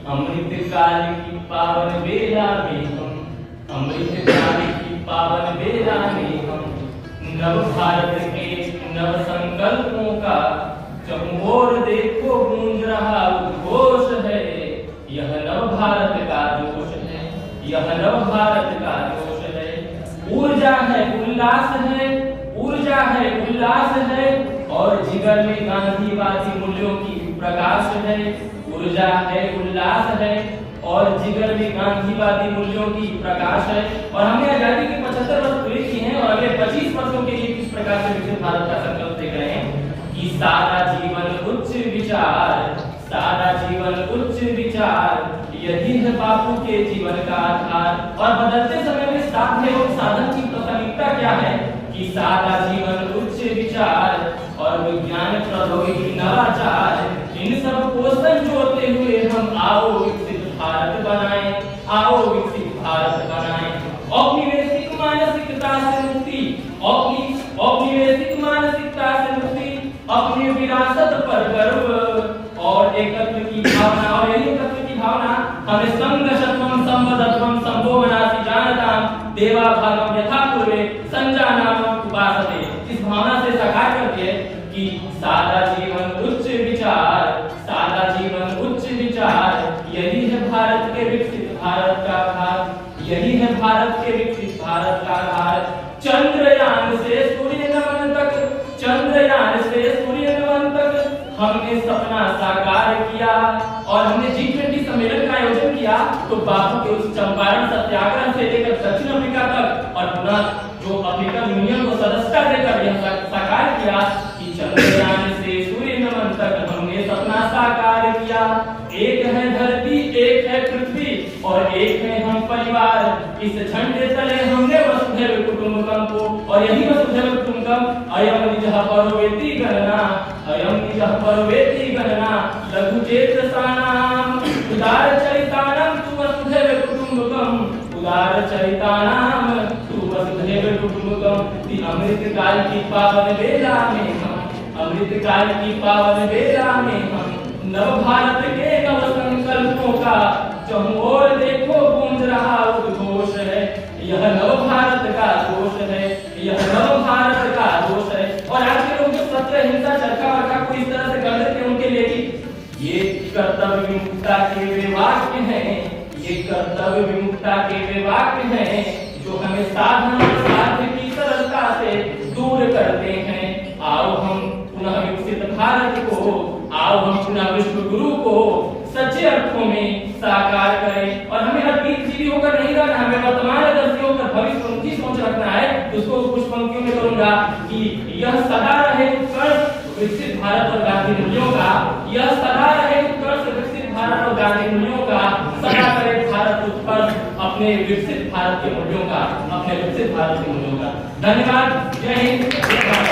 अमृत काल की पावन बेला में हम, अमृत काल की पावन बेला में हम, नव भारत के नव संकल्पों का चहुओर देखो गूंज रहा उद्घोष है। यह नव भारत का जोश है, यह नव भारत का जोश है। ऊर्जा है, उल्लास है, ऊर्जा है, उल्लास है और जिगर में गांधीवादी मूल्यों की प्रकाश है। ऊर्जा है, उल्लास है और जिगर में गांधीवादी मूल्यों की प्रकाश है। और हमने आजादी के 75 वर्ष पूरे किए हैं और अगले 25 वर्षों के लिए किस प्रकार से विकसित भारत का संकल्प देख रहे हैं कि सादा जीवन उच्च विचार, सादा जीवन उच्च विचार, यही है बापू के जीवन का आधार। और बदलते समय में साध्य एवं साधन की प्राथमिकता क्या है कि सादा जीवन उच्च विचार और विज्ञान प्रौद्योगिकी नवाचार, इन सब को संजोते हुए हम आओ विकसित भारत बनाएं, आओ विकसित भारत बनाएं। औपनिवेशिक मानसिकता से मुक्ति, औपनिवेशिक मानसिकता से मुक्ति, अपनी विरासत पर गर्व और एकत्व की भावना। और यही एकत्व की भावना हमें संघर्षत्वम संबद्धत्वम संभोगनासि जानताम देवा भागम यथा पूर्वे संजानाम उपासते। इस भावना से साकार करती है कि सादा जीवन उच्च विचार, सादा जीवन उच्च विचार, यही है भारत के विकसित भारत का आधार, यही है भारत के विकसित भारत का आधार। चंद्रयान से सूर्य नमन तक, चंद्रयान से सूर्य नमन तक हमने सपना साकार किया। और हमने G20 सम्मेलन का आयोजन किया तो बापू के उस चंपारण सत्याग्रह से लेकर दक्षिण अफ्रीका तक और पुनः जो अफ्रीकन यूनियन को सदस्यता देकर यह साकार किया कि चंद्रयान से सूर्य नमन तक हमने सपना साकार किया। एक है धरती, एक है पृथ्वी और एक है हम परिवार। इस झंडे तले हमने वसुधैव कुटुंबकम को, और यही वसुधैव कुटुंबकम अयम निजः परोवेति गणना, अयम निजः परोवेति गणना लघु चेतसानाम उदार चरितानाम तु वसुधैव कुटुंबकम, उदार चरितानाम तु वसुधैव कुटुंबकम। अमृत काल की पावन बेला में हम, अमृत काल की पावन बेला में हम, नव भारत के नव संकल्पों का चहुओर देखो गूंज रहा उद्घोष है। यह नव भारत का जोश है, यह नव भारत का जोश है। और आज के लोग जो सत्य हिंसा चरखा वर्खा को इस तरह से कर देते हैं उनके लिए कि ये कर्तव्य विमुक्ता के वे वाक्य हैं, ये कर्तव्य विमुक्ता के वे वाक्य हैं जो हमें साधन और साध्य की सरलता से दूर करते हैं। आओ हम पुनः विकसित भारत को, आओ हम पुनः विश्व गुरु को सच्चे अर्थों में साकार करें। और हमें अतीत जीवी होकर नहीं रहना, हमें वर्तमानदर्शी होकर भविष्योन्मुखी सोच रखना है। उसको कुछ पंक्तियों में करूंगा कि यह सदा रहे उत्कर्ष विकसित भारत और गांधी मूल्यों का, यह सदा रहे उत्कर्ष विकसित भारत और गांधी मूल्यों का, सदा करे भारत उत्कर्ष अपने विकसित भारत के मूल्यों का, अपने विकसित भारत के मूल्यों का। धन्यवाद, जय हिंद।